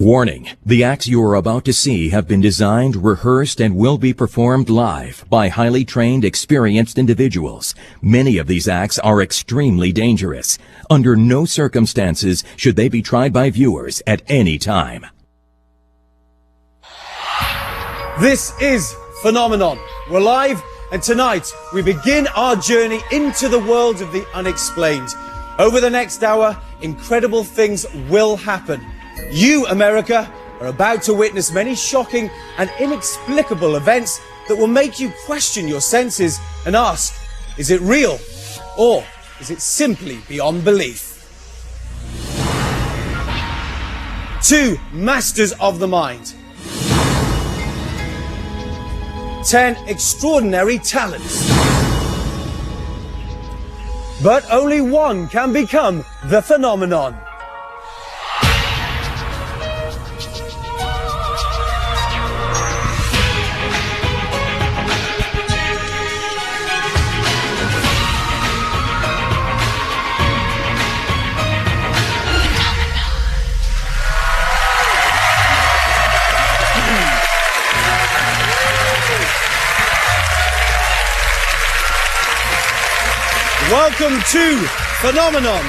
Warning, the acts you are about to see have been designed, rehearsed, and will be performed live by highly trained, experienced individuals. Many of these acts are extremely dangerous. Under no circumstances should they be tried by viewers at any time. This is Phenomenon. We're live, and tonight we begin our journey into the world of the unexplained. Over the next hour, incredible things will happen. You, America, are about to witness many shocking and inexplicable events that will make you question your senses and ask, is it real or is it simply beyond belief? Two masters of the mind. 10 extraordinary talents. But only one can become the phenomenon. Welcome to Phenomenon.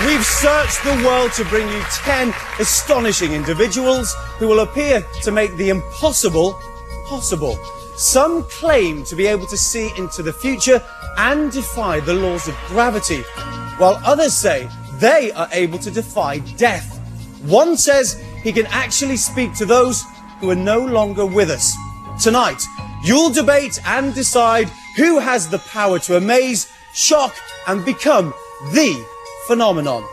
We've searched the world to bring you 10 astonishing individuals who will appear to make the impossible possible. Some claim to be able to see into the future and defy the laws of gravity, while others say they are able to defy death. One says he can actually speak to those who are no longer with us. Tonight, you'll debate and decide who has the power to amaze, shock, and become the phenomenon.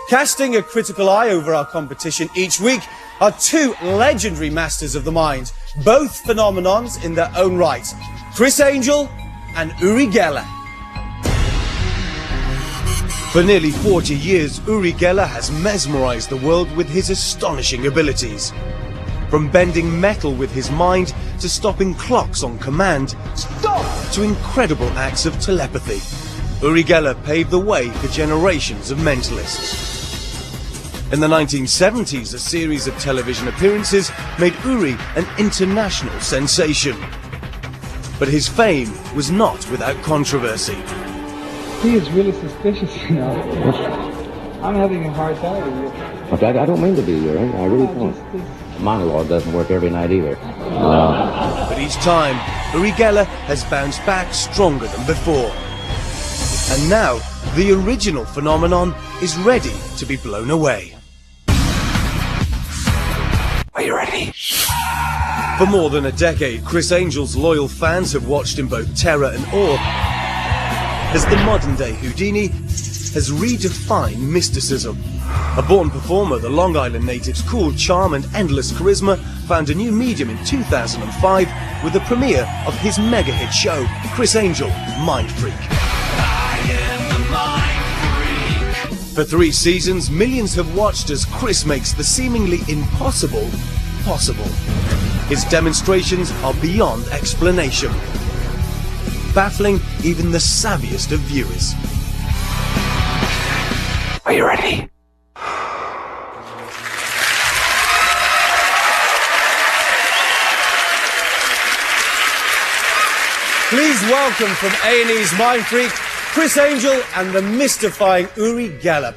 Casting a critical eye over our competition each week are two legendary masters of the mind, both phenomenons in their own right, Criss Angel and Uri Geller. For nearly 40 years, Uri Geller has mesmerized the world with his astonishing abilities. From bending metal with his mind to stopping clocks on command, to incredible acts of telepathy, Uri Geller paved the way for generations of mentalists. In the 1970s, a series of television appearances made Uri an international sensation. But his fame was not without controversy. He is really suspicious, you know. I'm having a hard time with you. Okay, I don't mean to be here. I really don't. Monologue doesn't work every night either. But each time, Uri Geller has bounced back stronger than before. And now, the original phenomenon is ready to be blown away. Are you ready? For more than a decade, Criss Angel's loyal fans have watched in both terror and awe as the modern-day Houdini has redefined mysticism. A born performer, the Long Island native's cool charm and endless charisma found a new medium in 2005 with the premiere of his mega-hit show, Criss Angel, Mind Freak. For 3 seasons, millions have watched as Criss makes the seemingly impossible possible. His demonstrations are beyond explanation, baffling even the savviest of viewers. Are you ready? Please welcome from A&E's Mind Freak, Criss Angel and the mystifying Uri Geller.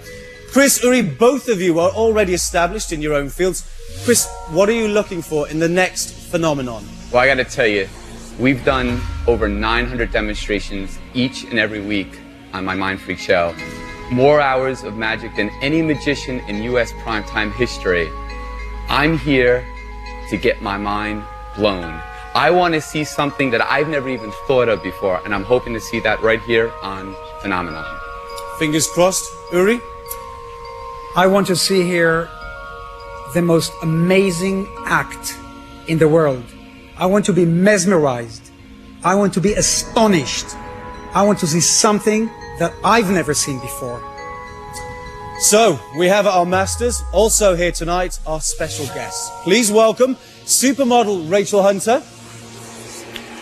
Criss, Uri, both of you are already established in your own fields. Criss, what are you looking for in the next phenomenon? Well, I got to tell you, we've done over 900 demonstrations each and every week on my Mind Freak show. More hours of magic than any magician in U.S. primetime history. I'm here to get my mind blown. I want to see something that I've never even thought of before, and I'm hoping to see that right here on Phenomenon. Fingers crossed. Uri? I want to see here the most amazing act in the world. I want to be mesmerized. I want to be astonished. I want to see something that I've never seen before. So, we have our masters. Also here tonight, our special guests. Please welcome supermodel Rachel Hunter.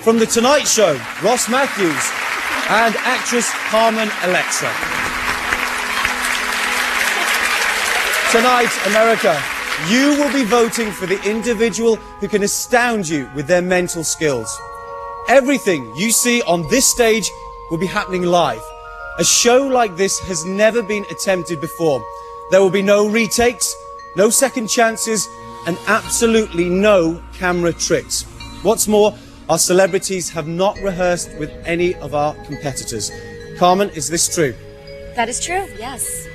From The Tonight Show, Ross Matthews. And actress Carmen Alexa. Tonight, America, You will be voting for the individual who can astound you with their mental skills. Everything you see on this stage will be happening live. A show like this has never been attempted before. There will be no retakes, no second chances, and absolutely no camera tricks. What's more, our celebrities have not rehearsed with any of our competitors. Carmen, is this true? That is true, yes.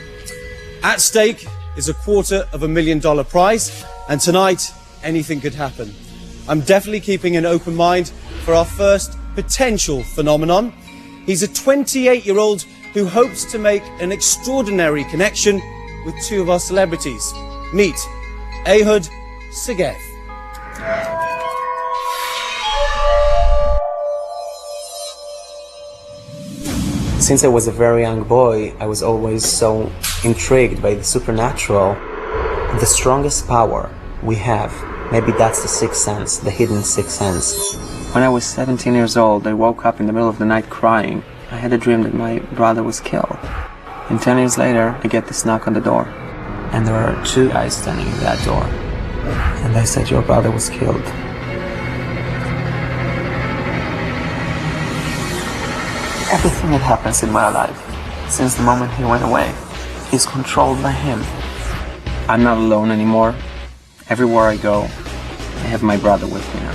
At stake is a $250,000 prize, and tonight, anything could happen. I'm definitely keeping an open mind for our first potential phenomenon. He's a 28-year-old who hopes to make an extraordinary connection with two of our celebrities. Meet Ehud Segev. Since I was a very young boy, I was always so intrigued by the supernatural. The strongest power we have, maybe that's the sixth sense, the hidden sixth sense. When I was 17 years old, I woke up in the middle of the night crying. I had a dream that my brother was killed. And 10 years later, I get this knock on the door. And there are two guys standing in that door. And they said, your brother was killed. Everything that happens in my life, since the moment he went away, is controlled by him. I'm not alone anymore. Everywhere I go, I have my brother with me now.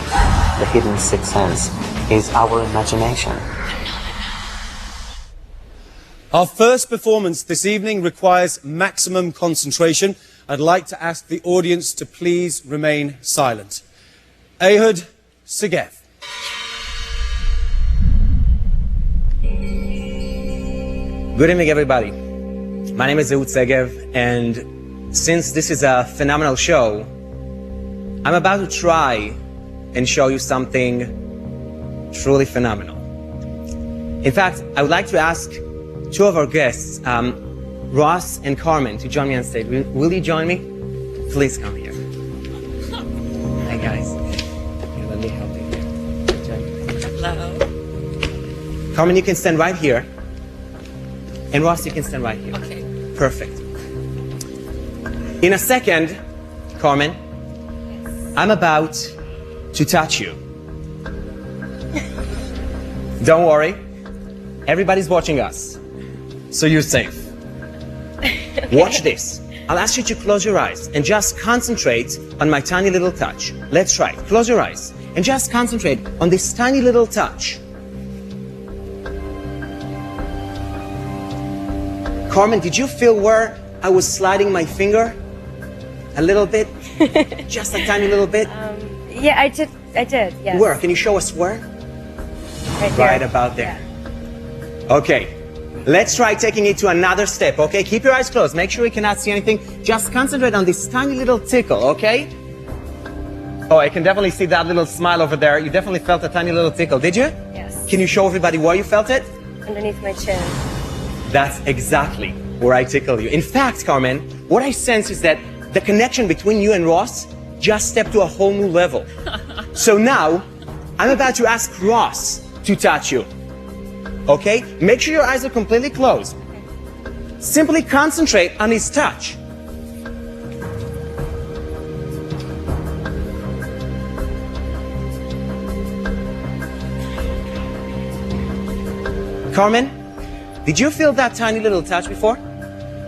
The hidden sixth sense is our imagination. Our first performance this evening requires maximum concentration. I'd like to ask the audience to please remain silent. Ehud Segev. Good evening, everybody. My name is Ehud Segev, and since this is a phenomenal show, I'm about to try and show you something truly phenomenal. In fact, I would like to ask two of our guests, Ross and Carmen, to join me on stage. Will you join me? Please come here. Hi, guys. Here, let me help you here. Hello. Carmen, you can stand right here. And Ross, you can stand right here. Okay. Perfect. In a second, Carmen, I'm about to touch you. Don't worry. Everybody's watching us. So you're safe. Watch this. I'll ask you to close your eyes and just concentrate on my tiny little touch. Let's try it. Close your eyes and just concentrate on this tiny little touch. Carmen, did you feel where I was sliding my finger? A little bit? Just a tiny little bit? Yeah, I did, yes. Where? Can you show us where? Right there. Right about there. Yeah. Okay, let's try taking it to another step, okay? Keep your eyes closed. Make sure you cannot see anything. Just concentrate on this tiny little tickle, okay? Oh, I can definitely see that little smile over there. You definitely felt a tiny little tickle, did you? Yes. Can you show everybody where you felt it? Underneath my chin. That's exactly where I tickle you. In fact, Carmen, what I sense is that the connection between you and Ross just stepped to a whole new level. So now, I'm about to ask Ross to touch you. Okay? Make sure your eyes are completely closed. Simply concentrate on his touch. Carmen, did you feel that tiny little touch before?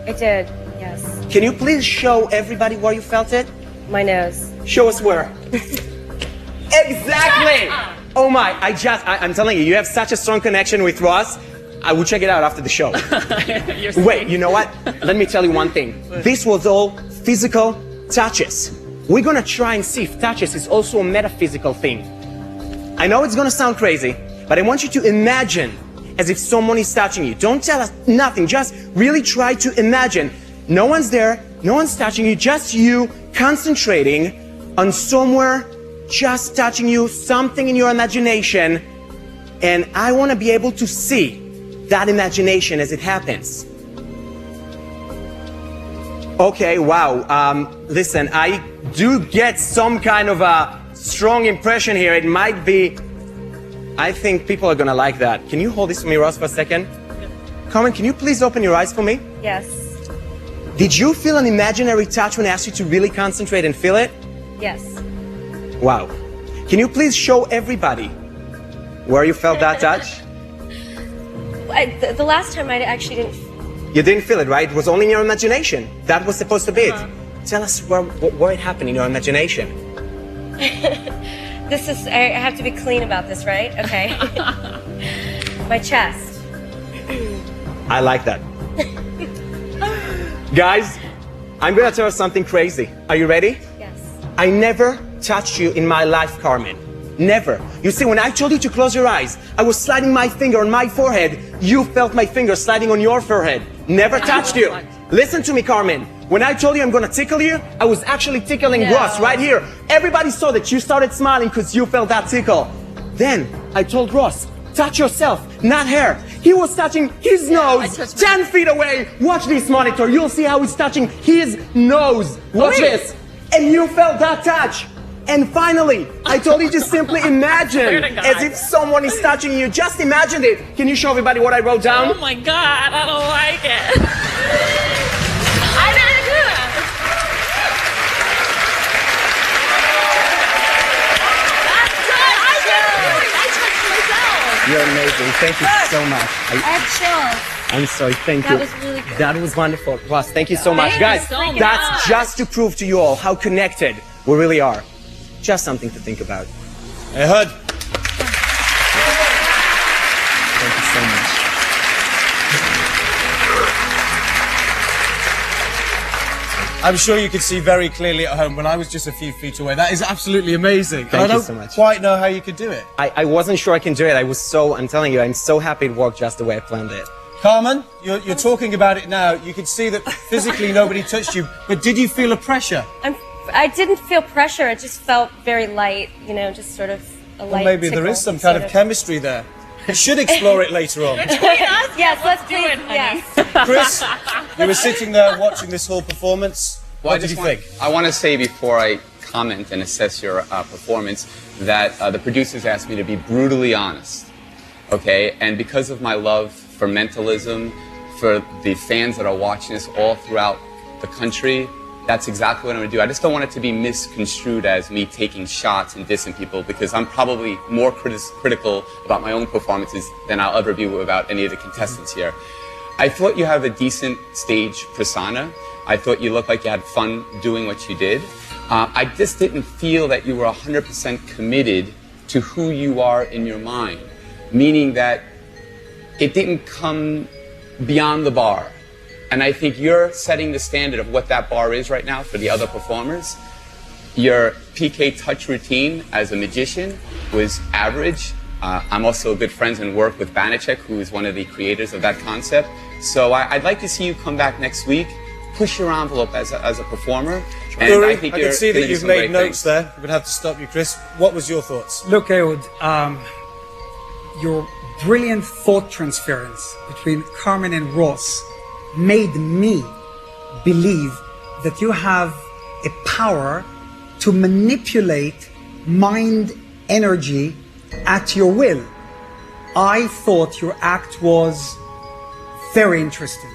I did, yes. Can you please show everybody where you felt it? My nose. Show us where. Exactly! Oh my, I'm telling you, you have such a strong connection with Ross. I will check it out after the show. Wait, you know what? Let me tell you one thing. This was all physical touches. We're gonna try and see if touches is also a metaphysical thing. I know it's gonna sound crazy, but I want you to imagine as if someone is touching you. Don't tell us nothing, just really try to imagine. No one's there, no one's touching you, just you concentrating on somewhere just touching you, something in your imagination, and I want to be able to see that imagination as it happens. Okay, wow. Listen, I do get some kind of a strong impression here. It might be, I think people are gonna like that. Can you hold this for me, Ross, for a second? Carmen, can you please open your eyes for me? Yes. Did you feel an imaginary touch when I asked you to really concentrate and feel it? Yes. Wow. Can you please show everybody where you felt that touch? The last time I actually didn't. You didn't feel it, right? It was only in your imagination. That was supposed to be it. Tell us where it happened in your imagination. I have to be clean about this, right? Okay. My chest. I like that. Guys, I'm gonna tell you something crazy. Are you ready? Yes. I never touched you in my life, Carmen. Never. You see, when I told you to close your eyes, I was sliding my finger on my forehead. You felt my finger sliding on your forehead. Never touched you. Listen to me, Carmen. When I told you I'm gonna tickle you, I was actually tickling Ross right here. Everybody saw that you started smiling because you felt that tickle. Then I told Ross, touch yourself, not her. He was touching his nose 10 feet away. Watch this monitor. You'll see how he's touching his nose. Watch this. And you felt that touch. And finally, I told you to simply imagine as if someone is touching you. Just imagine it. Can you show everybody what I wrote down? Oh my God, I don't like it. I didn't do that. That's good. I touched myself. You're amazing. Thank you so much. I have chills. I'm sorry. Thank you. That was really good. That was wonderful. Ross, thank you so much. Guys, so much. that's just to prove to you all how connected we really are. Just something to think about. Hey, Hud. Thank you so much. I'm sure you could see very clearly at home when I was just a few feet away. That is absolutely amazing. Thank and I you don't so much. quite know how you could do it. I wasn't sure I can do it. I'm telling you, I'm so happy it worked just the way I planned it. Carmen, you're talking about it now. You could see that physically nobody touched you, but did you feel a pressure? I didn't feel pressure. It just felt very light, you know, just sort of a light. Well, maybe there tickle, is some kind of chemistry there. We should explore it later on. Yes, let's do it, honey. Yes. Chris, you were sitting there watching this whole performance. What did you think? I want to say before I comment and assess your performance that the producers asked me to be brutally honest. Okay, and because of my love for mentalism, for the fans that are watching this all throughout the country, that's exactly what I'm going to do. I just don't want it to be misconstrued as me taking shots and dissing people, because I'm probably more critical about my own performances than I'll ever be about any of the contestants here. I thought you have a decent stage persona. I thought you looked like you had fun doing what you did. I just didn't feel that you were 100% committed to who you are in your mind, meaning that it didn't come beyond the bar. And I think you're setting the standard of what that bar is right now for the other performers. Your PK touch routine as a magician was average. I'm also good friends and work with Banachek, who is one of the creators of that concept. So I'd like to see you come back next week, push your envelope as a performer. And Uri, I think I you're can see that gonna do you've some made great notes things. there. I'm going to have to stop you, Chris. What was your thoughts? Look, Ehud, your brilliant thought transference between Carmen and Ross made me believe that you have a power to manipulate mind energy at your will. I thought your act was very interesting.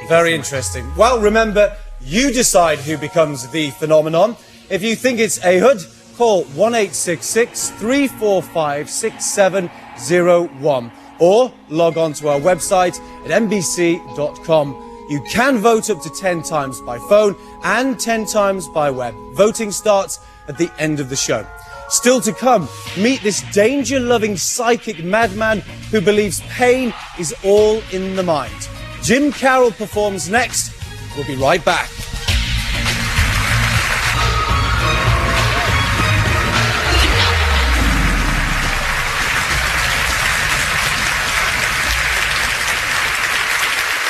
Very interesting. Well, remember, you decide who becomes the phenomenon. If you think it's Ehud, call 1-866-345-6701 or log on to our website at mbc.com. You can vote up to 10 times by phone and 10 times by web. Voting starts at the end of the show. Still to come, meet this danger-loving psychic madman who believes pain is all in the mind. Jim Carroll performs next. We'll be right back.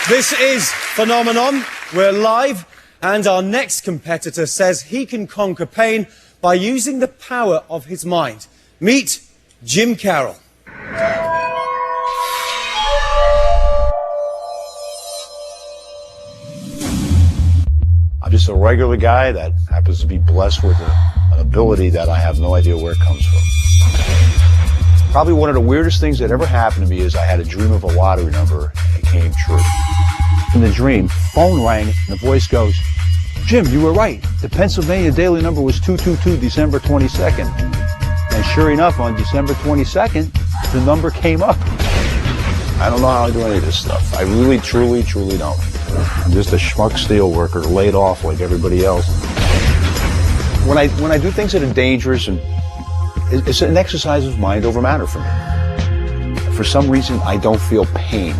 This is Phenomenon. We're live, and our next competitor says he can conquer pain by using the power of his mind. Meet Jim Carroll. I'm just a regular guy that happens to be blessed with an ability that I have no idea where it comes from. Probably one of the weirdest things that ever happened to me is I had a dream of a lottery number and it came true. In the dream, phone rang, and the voice goes, Jim, you were right. The Pennsylvania daily number was 222, December 22nd. And sure enough, on December 22nd, the number came up. I don't know how I do any of this stuff. I really, truly don't. I'm just a schmuck steel worker laid off like everybody else. When I do things that are dangerous, and it's an exercise of mind over matter for me. For some reason, I don't feel pain.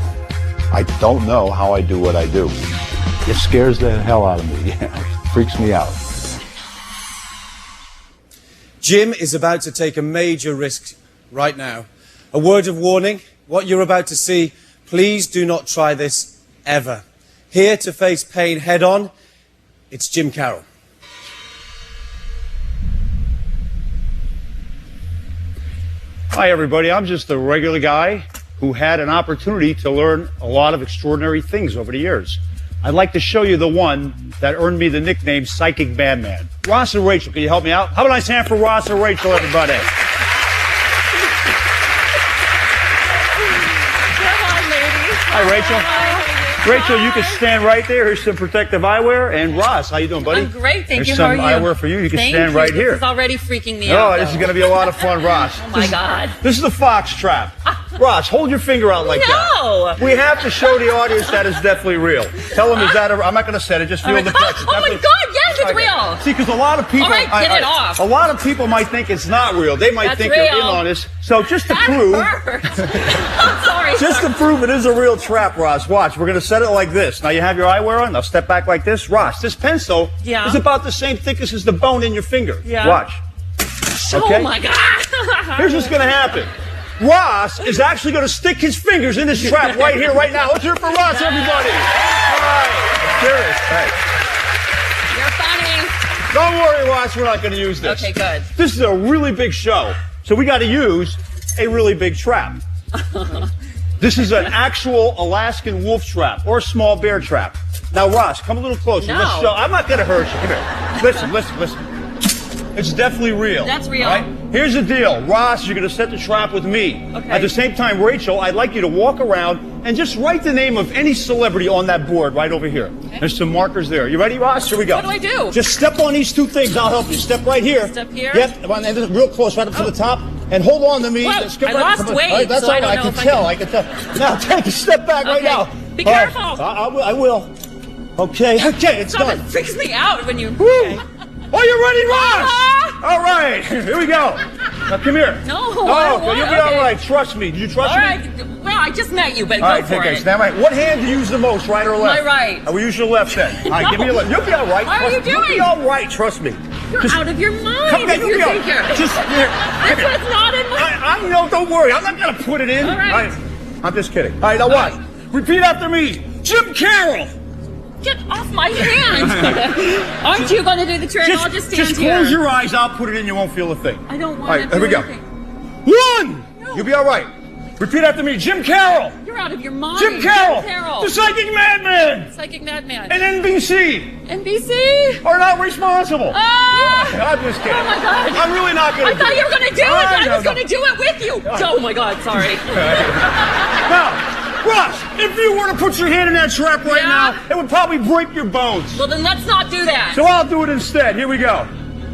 I don't know how I do what I do. It scares the hell out of me. It freaks me out. Jim is about to take a major risk right now. A word of warning, what you're about to see, please do not try this ever. Here to face pain head on, it's Jim Carroll. Hi everybody, I'm just a regular guy who had an opportunity to learn a lot of extraordinary things over the years. I'd like to show you the one that earned me the nickname Psychic Madman. Ross and Rachel, can you help me out? How about a nice hand for Ross and Rachel, everybody? Hi, Rachel. Rachel, you can stand right there. Here's some protective eyewear. And Ross, how you doing, buddy? I'm great, thank Here's you. How are you? some eyewear for you. You can stand right here. This is already freaking me out. Oh, this is going to be a lot of fun, Ross. Oh my God. This is the fox trap. Ross, hold your finger out like that. We have to show the audience that is definitely real. Tell them, is that I'm not going to set it. Just feel the pressure. Oh my God, yes, it's real. See, because a lot of people... All right, get it off. A lot of people might think it's not real. They might think you're in on this. So just to prove... Sorry. Just to prove it is a real trap, Ross, watch. We're going to set it like this. Now you have your eyewear on. Now step back like this. Ross, this pencil is about the same thickness as the bone in your finger. Yeah. Watch. Okay? Oh my God. Here's what's going to happen. Ross is actually going to stick his fingers in this trap right here, right now. Let's hear it for Ross, everybody. All right. Serious. Hey. You're funny. Don't worry, Ross. We're not going to use this. Okay, good. This is a really big show, so we got to use a really big trap. This is an actual Alaskan wolf trap or small bear trap. Now, Ross, come a little closer. No. Let's show. I'm not going to hurt you. Come here. Listen. It's definitely real. That's real. Right? Here's the deal. Ross, you're going to set the trap with me. Okay. At the same time, Rachel, I'd like you to walk around and just write the name of any celebrity on that board right over here. Okay. There's some markers there. You ready, Ross? Here we go. What do I do? Just step on these two things. I'll help you. Step right here. Step here? Yep. And real close, right up to the top. And hold on to me. Whoa, I lost weight, right, that's so all right. I can tell. Now take a step back right now. Be careful. I will. Okay, it's done. It freaks me out when you... Woo. Are you ready, Ross? All right, here we go. Now come here. No, you'll be all right. Trust me. Do you trust me? All right. Well, I just met you, but all go right, for it. Stand right. What hand do you use the most, right or left? My right. I will use your left then. All right, give me your left. You'll be all right. What are you doing? You'll be all right. Trust me. You're out of your mind. Come here, if you think you're... Just here. This was not in my... I know. Don't worry. I'm not gonna put it in. All right. I'm just kidding. All right, now what? Repeat after me. Jim Carroll. Get off my hand! Aren't you going to do the trick? I'll just stand Just here. close your eyes. I'll put it in. You won't feel a thing. I don't want all right, to do here we anything. go. 1. No. You'll be all right. Repeat after me. Jim Carroll. You're out of your mind. Jim Carroll. Jim Carroll. The Psychic Madman. Psychic Madman. And NBC. NBC? Are not responsible. I'm just kidding. Oh my God. I'm really not going to I thought you were going to do it. I was going to do it with you. Oh my God, sorry. Now, Ross, if you were to put your hand in that trap right now, it would probably break your bones. Well, then let's not do that. So I'll do it instead. Here we go.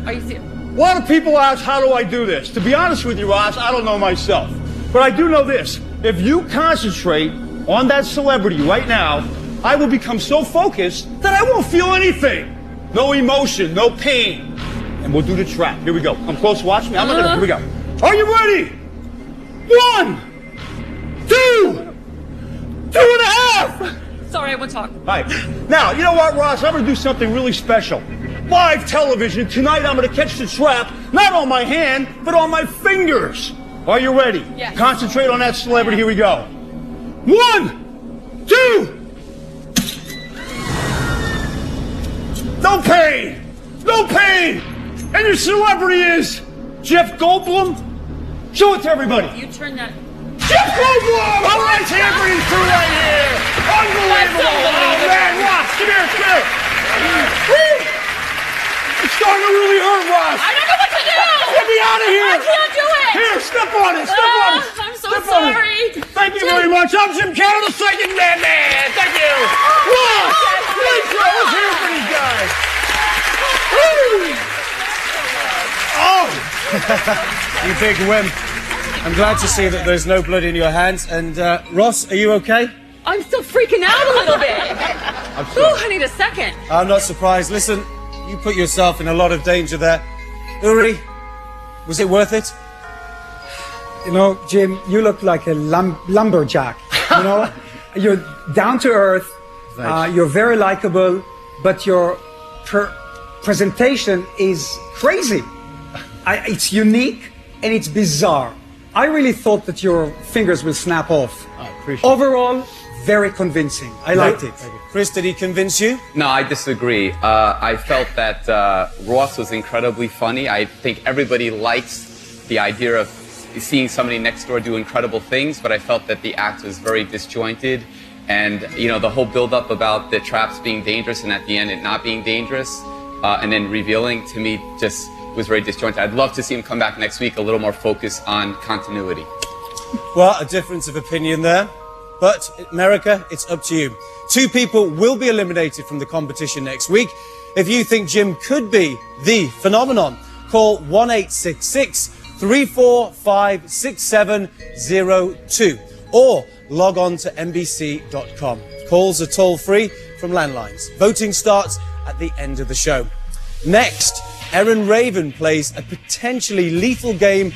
Are you serious? A lot of people ask, how do I do this? To be honest with you, Ross, I don't know myself. But I do know this. If you concentrate on that celebrity right now, I will become so focused that I won't feel anything. No emotion, no pain. And we'll do the trap. Here we go. Come close, watch me. Here we go. Are you ready? 1, 2, 2.5. Sorry, I won't talk. All right. Now, you know what, Ross? I'm going to do something really special. Live television. Tonight, I'm going to catch the trap, not on my hand, but on my fingers. Are you ready? Yes. Concentrate on that celebrity. Here we go. 1, 2. No pain. No pain. And your celebrity is Jeff Goldblum. Show it to everybody. You turn that... Jeff Goldblum! All right, tampering through right here. Unbelievable. Oh, man, Ross, come here. Woo! It's starting to really hurt, Ross. I don't know what to do. Get me out of here. I can't do it. Here, step on it. I'm so sorry. Thank you very much. I'm Jim Carroll, the second man. Thank you. Ross, great show. Let's hear it for these guys. Woo. Oh, you big wimp. I'm glad to see that there's no blood in your hands. And Ross, are you okay? I'm still freaking out a little bit. Ooh, I need a second. I'm not surprised. Listen, you put yourself in a lot of danger there. Uri, was it worth it? You know, Jim, you look like a lumberjack. You know, you're down to earth. You're very likable, but your presentation is crazy. It's unique and it's bizarre. I really thought that your fingers will snap off. Overall, very convincing. I liked it. Chris, did he convince you? No, I disagree. I felt that Ross was incredibly funny. I think everybody likes the idea of seeing somebody next door do incredible things, but I felt that the act was very disjointed. And, you know, the whole build-up about the traps being dangerous and at the end it not being dangerous, and then revealing, to me, just was very disjointed. I'd love to see him come back next week a little more focused on continuity. Well, a difference of opinion there. But, America, it's up to you. 2 people will be eliminated from the competition next week. If you think Jim could be the phenomenon, call 1-866-345-6702 or log on to NBC.com. Calls are toll-free from landlines. Voting starts at the end of the show. Next, Erin Raven plays a potentially lethal game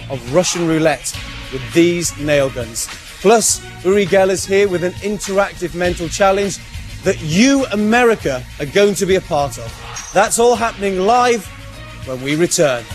of Russian roulette with these nail guns. Plus, Uri Geller's here with an interactive mental challenge that you, America, are going to be a part of. That's all happening live when we return.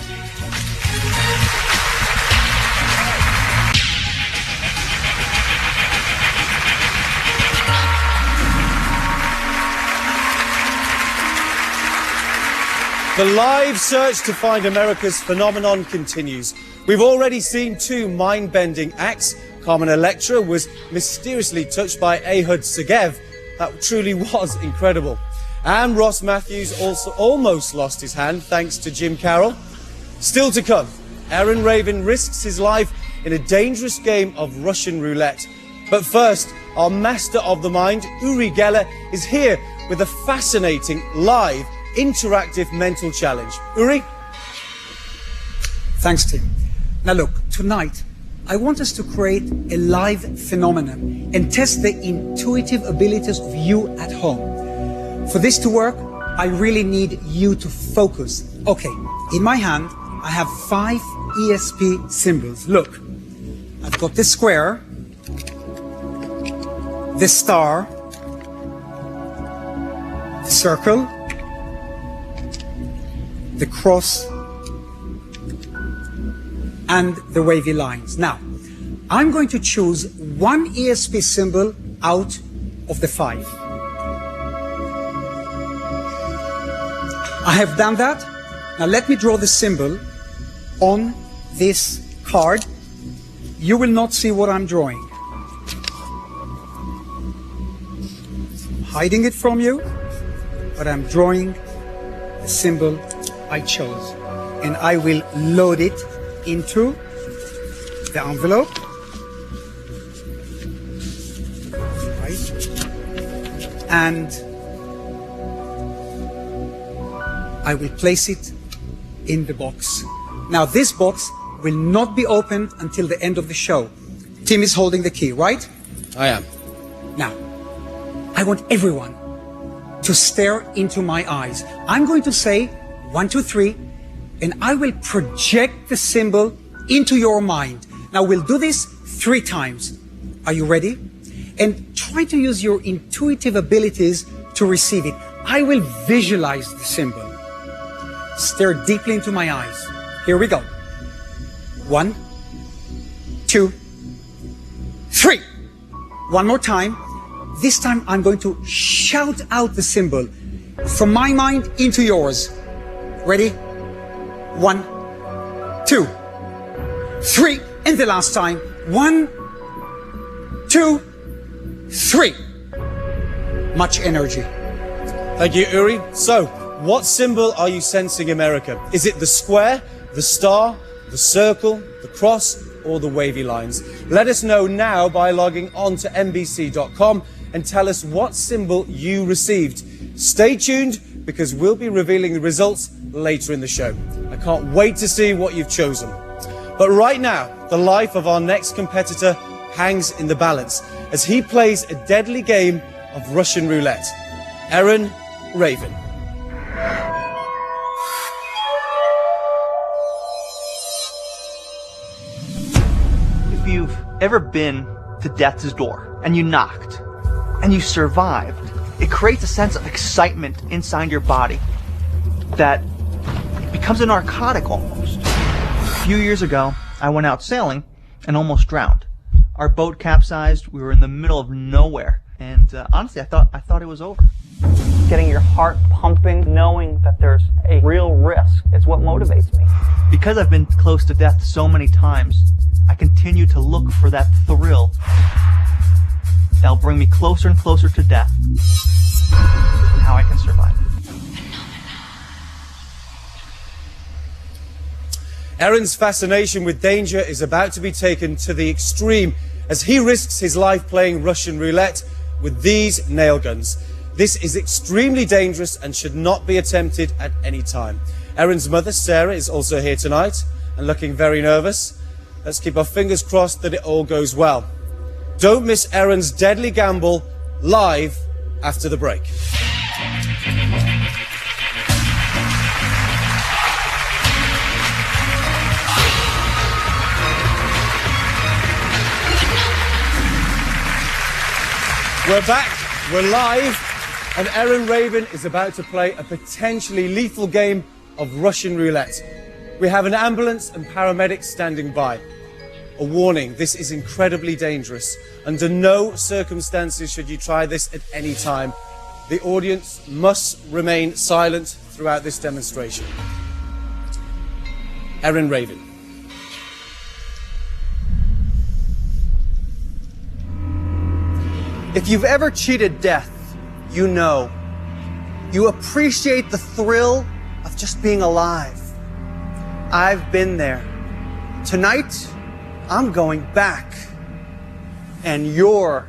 The live search to find America's phenomenon continues. We've already seen 2 mind-bending acts. Carmen Electra was mysteriously touched by Ehud Segev. That truly was incredible. And Ross Matthews also almost lost his hand thanks to Jim Carroll. Still to come, Erin Raven risks his life in a dangerous game of Russian roulette. But first, our master of the mind, Uri Geller, is here with a fascinating live interactive mental challenge. Uri? Thanks, Tim. Now look, tonight, I want us to create a live phenomenon and test the intuitive abilities of you at home. For this to work, I really need you to focus. Okay, in my hand, I have 5 ESP symbols. Look, I've got the square, the star, the circle, the cross, and the wavy lines. Now, I'm going to choose one ESP symbol out of the 5. I have done that. Now let me draw the symbol on this card. You will not see what I'm drawing. I'm hiding it from you, but I'm drawing the symbol I chose. And I will load it into the envelope, right? And I will place it in the box. Now this box will not be opened until the end of the show. Tim is holding the key, right? I am. Now, I want everyone to stare into my eyes. I'm going to say 1, 2, 3, and I will project the symbol into your mind. Now we'll do this 3 times. Are you ready? And try to use your intuitive abilities to receive it. I will visualize the symbol. Stare deeply into my eyes. Here we go. 1, 2, 3. One more time. This time I'm going to shout out the symbol from my mind into yours. Ready? 1, 2, 3. And the last time. 1, 2, 3. Much energy. Thank you, Uri. So, what symbol are you sensing, America? Is it the square, the star, the circle, the cross, or the wavy lines? Let us know now by logging on to NBC.com and tell us what symbol you received. Stay tuned because we'll be revealing the results later in the show. I can't wait to see what you've chosen. But right now, the life of our next competitor hangs in the balance as he plays a deadly game of Russian roulette. RMVB. If you've ever been to death's door and you knocked and you survived, it creates a sense of excitement inside your body that becomes a narcotic almost. A few years ago, I went out sailing and almost drowned. Our boat capsized, we were in the middle of nowhere, and honestly, I thought it was over. Getting your heart pumping, knowing that there's a real risk, is what motivates me. Because I've been close to death so many times, I continue to look for that thrill that'll bring me closer and closer to death and how I can survive it. Aaron's fascination with danger is about to be taken to the extreme as he risks his life playing Russian roulette with these nail guns. This is extremely dangerous and should not be attempted at any time. Aaron's mother, Sarah, is also here tonight and looking very nervous. Let's keep our fingers crossed that it all goes well. Don't miss Aaron's deadly gamble live after the break. We're back, we're live, and RMVB is about to play a potentially lethal game of Russian roulette. We have an ambulance and paramedics standing by. A warning, this is incredibly dangerous. Under no circumstances should you try this at any time. The audience must remain silent throughout this demonstration. RMVB. If you've ever cheated death, you know. You appreciate the thrill of just being alive. I've been there. Tonight, I'm going back. And you're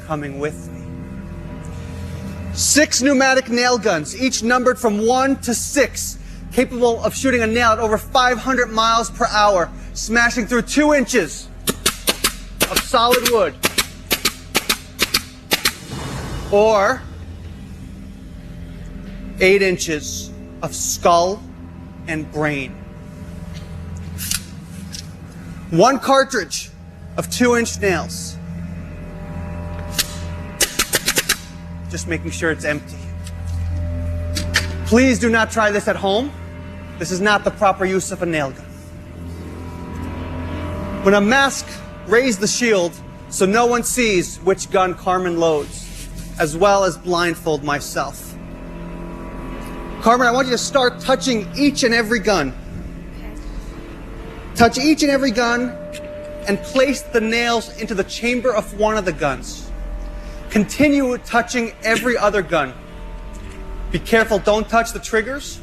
coming with me. 6 pneumatic nail guns, each numbered from 1 to 6, capable of shooting a nail at over 500 miles per hour, smashing through 2 inches of solid wood. Or 8 inches of skull and brain. 1 cartridge of 2-inch nails. Just making sure it's empty. Please do not try this at home. This is not the proper use of a nail gun. When a mask, raise the shield so no one sees which gun Carmen loads, as well as blindfold myself. Carmen, I want you to start touching each and every gun. Touch each and every gun and place the nails into the chamber of one of the guns. Continue touching every other gun. Be careful, don't touch the triggers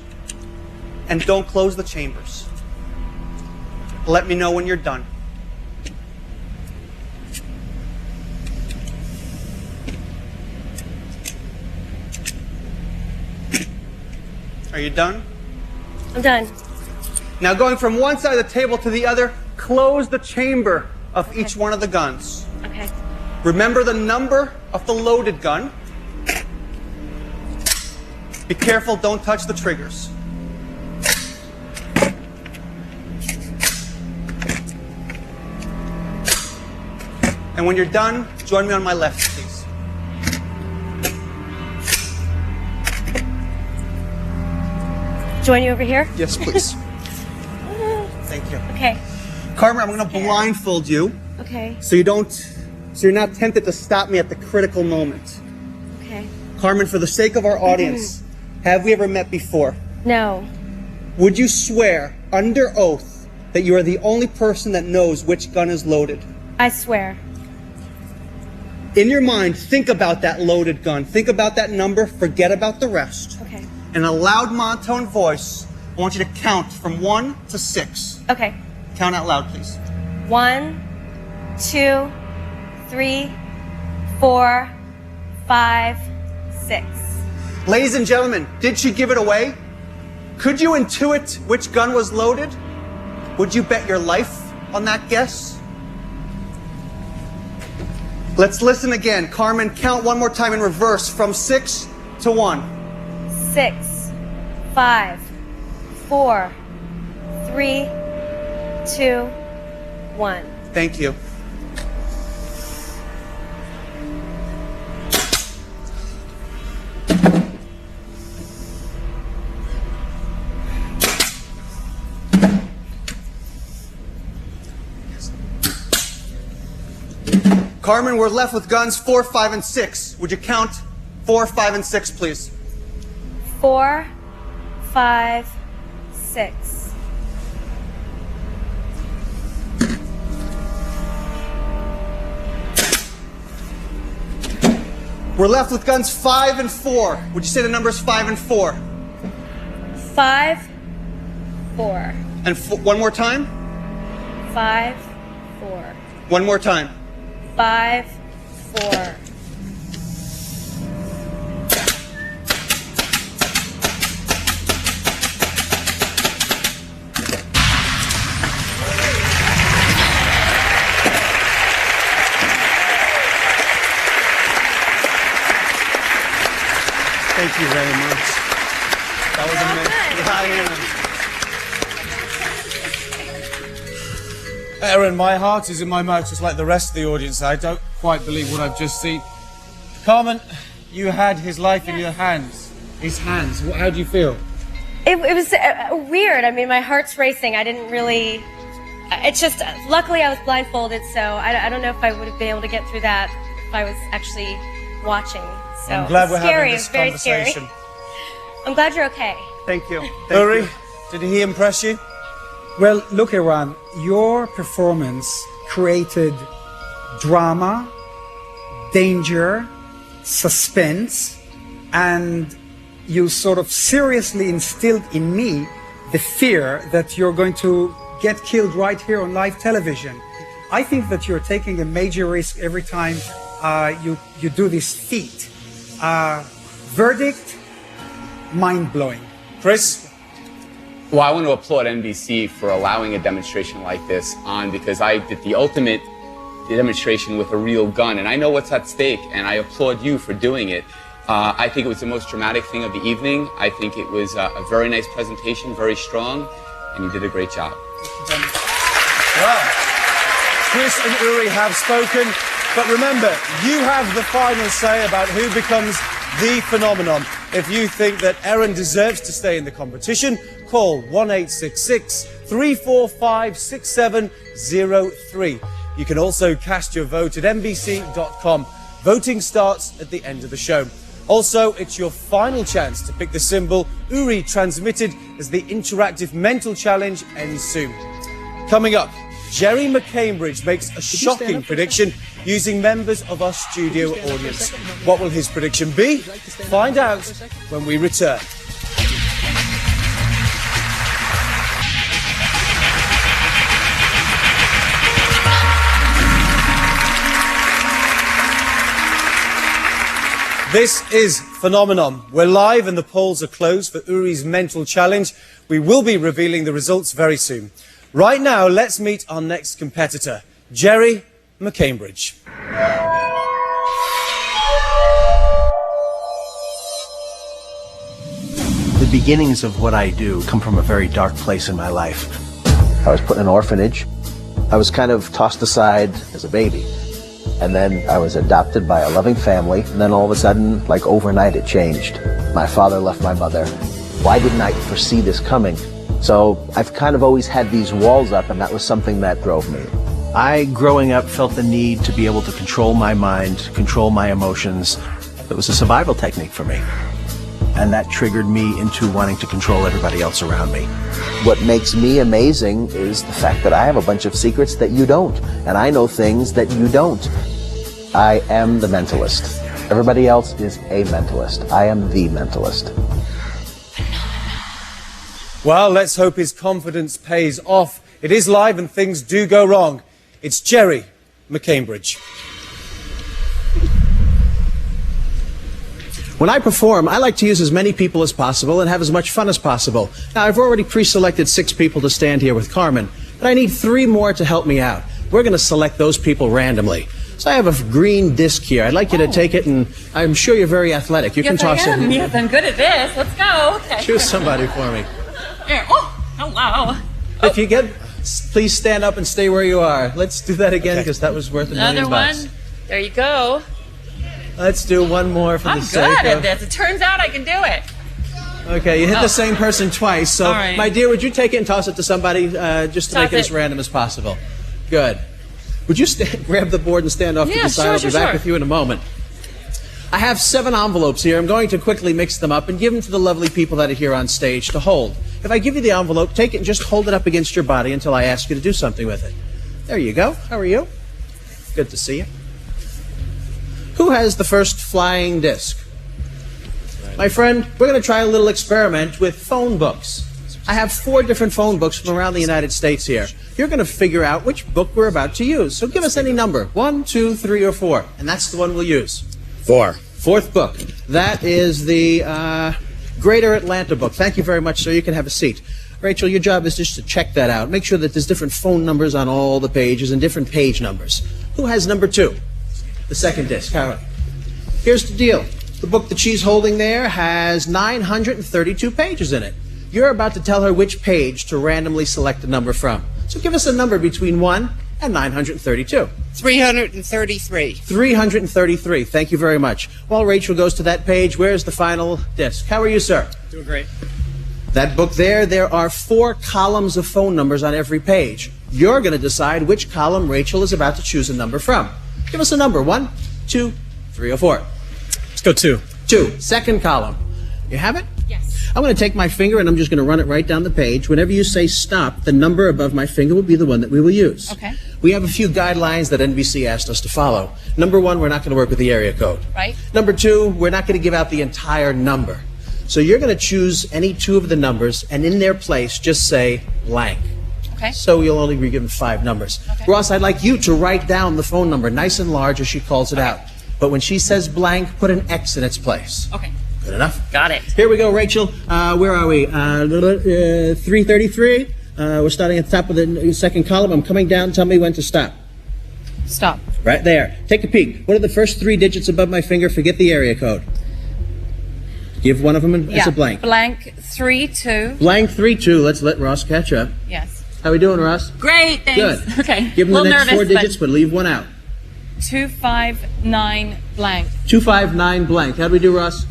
and don't close the chambers. Let me know when you're done. Are you done? I'm done. Now going from one side of the table to the other, close the chamber of each one of the guns. Okay. Remember the number of the loaded gun. Be careful, don't touch the triggers. And when you're done, join me on my left, please. Join you over here? Yes, please. Thank you. Okay. Carmen, I'm going to blindfold you. Okay. So you're not tempted to stop me at the critical moment. Okay. Carmen, for the sake of our audience, have we ever met before? No. Would you swear under oath that you are the only person that knows which gun is loaded? I swear. In your mind, think about that loaded gun. Think about that number. Forget about the rest. Okay. In a loud monotone voice, I want you to count from 1 to 6. Okay. Count out loud, please. 1, 2, 3, 4, 5, 6. Ladies and gentlemen, did she give it away? Could you intuit which gun was loaded? Would you bet your life on that guess? Let's listen again. Carmen, count one more time in reverse from 6 to 1. 6, 5, 4, 3, 2, 1. Thank you. Carmen, we're left with guns 4, 5, and 6. Would you count 4, 5, and 6, please? 4, 5, 6. We're left with guns 5 and 4. Would you say the numbers 5 and 4? 5, 4. And one more time? 5, 4. One more time. 5, 4. Thank you very much. That was amazing. Aaron, my heart is in my mouth just like the rest of the audience. I don't quite believe what I've just seen. Carmen, you had his life in your hands. His hands. How do you feel? It was weird. I mean, my heart's racing. I didn't really... It's just, luckily I was blindfolded, so I don't know if I would have been able to get through that if I was actually watching. So I'm glad we're having it's this very conversation. scary. I'm glad you're okay. Thank you. Uri, did he impress you? Well, look, Iran, your performance created drama, danger, suspense, and you sort of seriously instilled in me the fear that you're going to get killed right here on live television. I think that you're taking a major risk every time you do this feat. Verdict, mind-blowing. Chris? Well, I want to applaud NBC for allowing a demonstration like this on, because I did the ultimate demonstration with a real gun, and I know what's at stake, and I applaud you for doing it. I think it was the most dramatic thing of the evening. I think it was a very nice presentation, very strong, and you did a great job. Well, Chris and Uri have spoken, but remember, you have the final say about who becomes the phenomenon. If you think that Aaron deserves to stay in the competition, call 1-866-345-6703. You can also cast your vote at NBC.com. Voting starts at the end of the show. Also, it's your final chance to pick the symbol Uri transmitted as the interactive mental challenge ends soon. Coming up, Jerry McCambridge makes a shocking prediction using members of our studio audience. What will his prediction be? Find out when we return. This is Phenomenon. We're live and the polls are closed for Uri's mental challenge. We will be revealing the results very soon. Right now, let's meet our next competitor, Jerry McCambridge. The beginnings of what I do come from a very dark place in my life. I was put in an orphanage. I was kind of tossed aside as a baby. And then I was adopted by a loving family, and then all of a sudden, like overnight, it changed. My father left my mother. Why didn't I foresee this coming? So I've kind of always had these walls up, and that was something that drove me. I, growing up, felt the need to be able to control my mind, control my emotions. It was a survival technique for me. And that triggered me into wanting to control everybody else around me. What makes me amazing is the fact that I have a bunch of secrets that you don't, and I know things that you don't. I am the mentalist. Everybody else is a mentalist. I am the mentalist. Well, let's hope his confidence pays off. It is live and things do go wrong. It's Jerry McCambridge. When I perform, I like to use as many people as possible and have as much fun as possible. Now, I've already pre-selected 6 people to stand here with Carmen, but I need 3 more to help me out. We're going to select those people randomly. So I have a green disc here. I'd like you to take it, and I'm sure you're very athletic. You can toss it. Yes, I'm good at this. Let's go. Okay. Choose somebody for me. Here. Oh, hello. If you get, please stand up and stay where you are. Let's do that again because that was worth $1 million. Another one. There you go. Let's do one more for the sake of... I'm good at this. It turns out I can do it. Okay, you hit the same person twice. So, right. My dear, would you take it and toss it to somebody just to make it as random as possible? Good. Would you grab the board and stand off to the side? I'll be back with you in a moment. I have 7 envelopes here. I'm going to quickly mix them up and give them to the lovely people that are here on stage to hold. If I give you the envelope, take it and just hold it up against your body until I ask you to do something with it. There you go. How are you? Good to see you. Who has the first flying disc? My friend, we're going to try a little experiment with phone books. I have 4 different phone books from around the United States here. You're going to figure out which book we're about to use. So give us any number, 1, 2, 3, or 4, and that's the one we'll use. 4. 4th book. That is the Greater Atlanta book. Thank you very much, sir. You can have a seat. Rachel, your job is just to check that out. Make sure that there's different phone numbers on all the pages and different page numbers. Who has number 2? The second disc. All right. Here's the deal. The book that she's holding there has 932 pages in it. You're about to tell her which page to randomly select a number from. So give us a number between 1 and 932. 333. 333. Thank you very much. While Rachel goes to that page, where's the final disc? How are you, sir? Doing great. That book there are 4 columns of phone numbers on every page. You're going to decide which column Rachel is about to choose a number from. Give us a number. 1, 2, 3, or 4. Let's go 2. 2. Second column. You have it? Yes. I'm going to take my finger and I'm just going to run it right down the page. Whenever you say stop, the number above my finger will be the one that we will use. Okay. We have a few guidelines that NBC asked us to follow. Number 1, we're not going to work with the area code. Right. Number 2, we're not going to give out the entire number. So you're going to choose any 2 of the numbers and in their place just say blank. Okay. So you'll only be given 5 numbers. Okay. Ross, I'd like you to write down the phone number nice and large as she calls it out. But when she says blank, put an X in its place. Okay. Good enough? Got it. Here we go, Rachel. Where are we? 333. We're starting at the top of the second column. I'm coming down. Tell me when to stop. Stop. Right there. Take a peek. What are the first 3 digits above my finger? Forget the area code. Give one of them as a blank. Blank 32. Blank 32. Let's let Ross catch up. Yes. How we doing, Ross? Great, thanks. Good. Okay. Give him the next nervous, 4 digits, but leave one out. 259 blank. 259 blank. How do we do, Ross?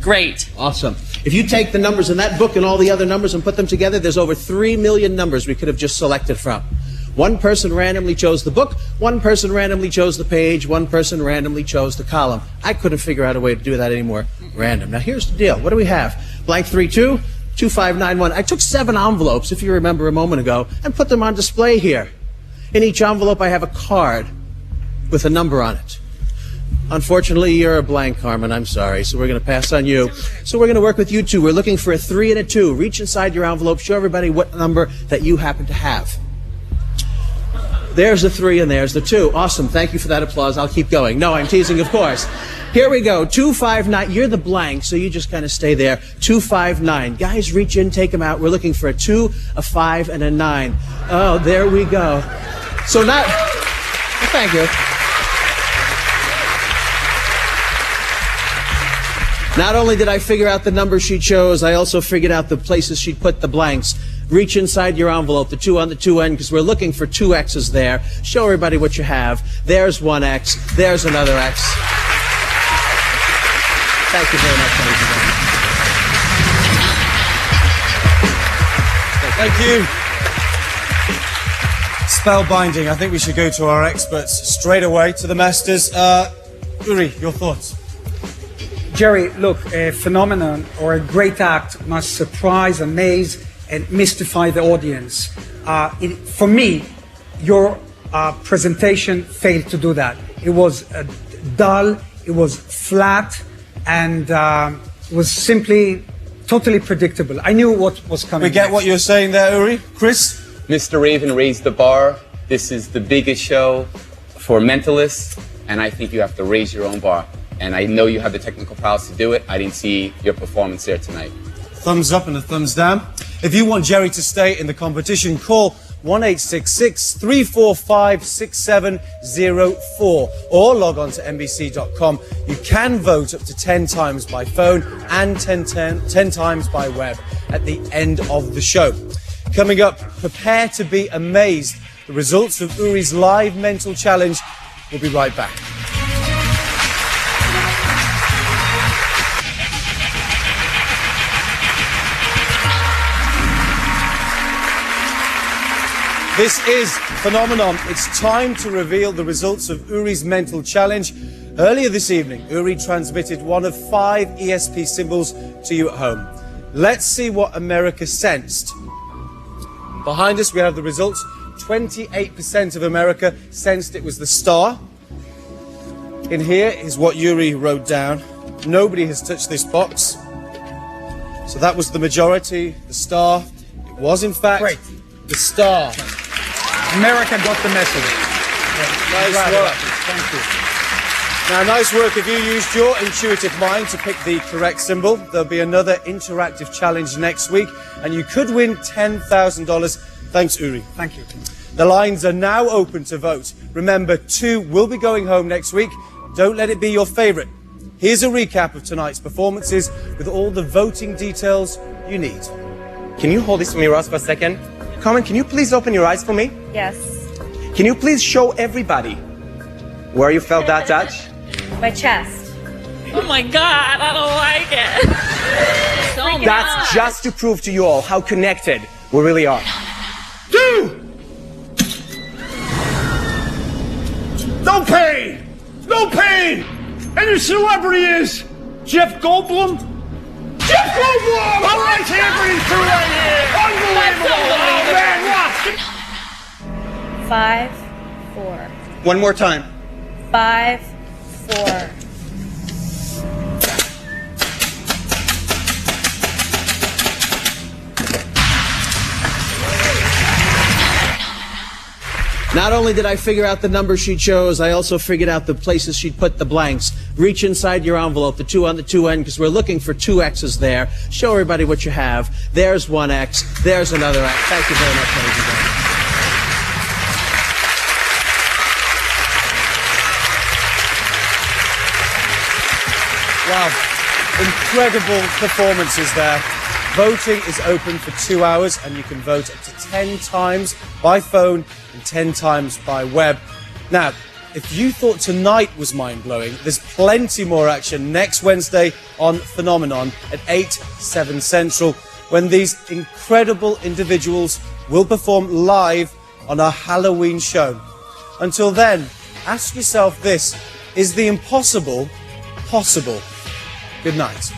Great. Awesome. If you take the numbers in that book and all the other numbers and put them together, there's over 3 million numbers we could have just selected from. 1 person randomly chose the book, 1 person randomly chose the page, 1 person randomly chose the column. I couldn't figure out a way to do that anymore. Random. Now here's the deal. What do we have? Blank 32, 2591. I took 7 envelopes, if you remember a moment ago, and put them on display here. In each envelope I have a card with a number on it. Unfortunately, you're a blank, Carmen. I'm sorry. So we're going to pass on you. So we're going to work with you 2. We're looking for a 3 and a 2. Reach inside your envelope. Show everybody what number that you happen to have. There's the 3 and there's the 2. Awesome. Thank you for that applause. I'll keep going. No, I'm teasing, of course. Here we go. 259. You're the blank, so you just kind of stay there. 259. Guys, reach in, take them out. We're looking for a 2, a 5, and a 9. Oh, there we go. So not... Well, thank you. Not only did I figure out the number she chose, I also figured out the places she'd put the blanks. Reach inside your envelope, the 2 on the 2 end, because we're looking for 2 X's there. Show everybody what you have. There's 1 X. There's another X. Thank you very much, ladies and gentlemen. Thank you. Spellbinding. I think we should go to our experts straight away, to the masters. Uri, your thoughts? Jerry, look, a phenomenon or a great act must surprise, amaze, and mystify the audience. For me, your presentation failed to do that. It was dull, it was flat, and it was simply totally predictable. I knew what was coming. We get what you're saying there, Uri. Chris? Mr. Raven raised the bar. This is the biggest show for mentalists, and I think you have to raise your own bar. And I know you have the technical prowess to do it. I didn't see your performance there tonight. Thumbs up and a thumbs down. If you want Jerry to stay in the competition, call 1-866-345-6704 or log on to NBC.com. You can vote up to 10 times by phone and 10 times by web at the end of the show. Coming up, prepare to be amazed. The results of Uri's live mental challenge. We'll be right back. This is Phenomenon. It's time to reveal the results of Uri's mental challenge. Earlier this evening, Uri transmitted one of 5 ESP symbols to you at home. Let's see what America sensed. Behind us, we have the results. 28% of America sensed it was the star. In here is what Uri wrote down. Nobody has touched this box. So that was the majority, the star. It was, in fact, the star. America got the message. Nice work. Thank you. Now, nice work if you used your intuitive mind to pick the correct symbol. There'll be another interactive challenge next week, and you could win $10,000. Thanks, Uri. Thank you. The lines are now open to vote. Remember, 2 will be going home next week. Don't let it be your favourite. Here's a recap of tonight's performances with all the voting details you need. Can you hold this for me, Ross, for a second? Carmen, can you please open your eyes for me? Yes. Can you please show everybody where you felt that touch? My chest. Oh my God, I don't like it. So That's much. just to prove to you all how connected we really are. No pain! No pain! And your celebrity is Jeff Goldblum? Jeff Goldblum! All right, Anthony, through right here! Unbelievable! Oh, man, what? 5, 4. One more time. 5, 4. Not only did I figure out the number she chose, I also figured out the places she'd put the blanks. Reach inside your envelope, the 2 on the 2 end, because we're looking for 2 X's there. Show everybody what you have. There's 1 X. There's another X. Thank you very much, ladies and gentlemen. Wow, incredible performances there. Voting is open for 2 hours, and you can vote up to 10 times by phone and 10 times by web. Now, if you thought tonight was mind-blowing, there's plenty more action next Wednesday on Phenomenon at 8, 7 Central, when these incredible individuals will perform live on our Halloween show. Until then, ask yourself this: is the impossible possible? Good night.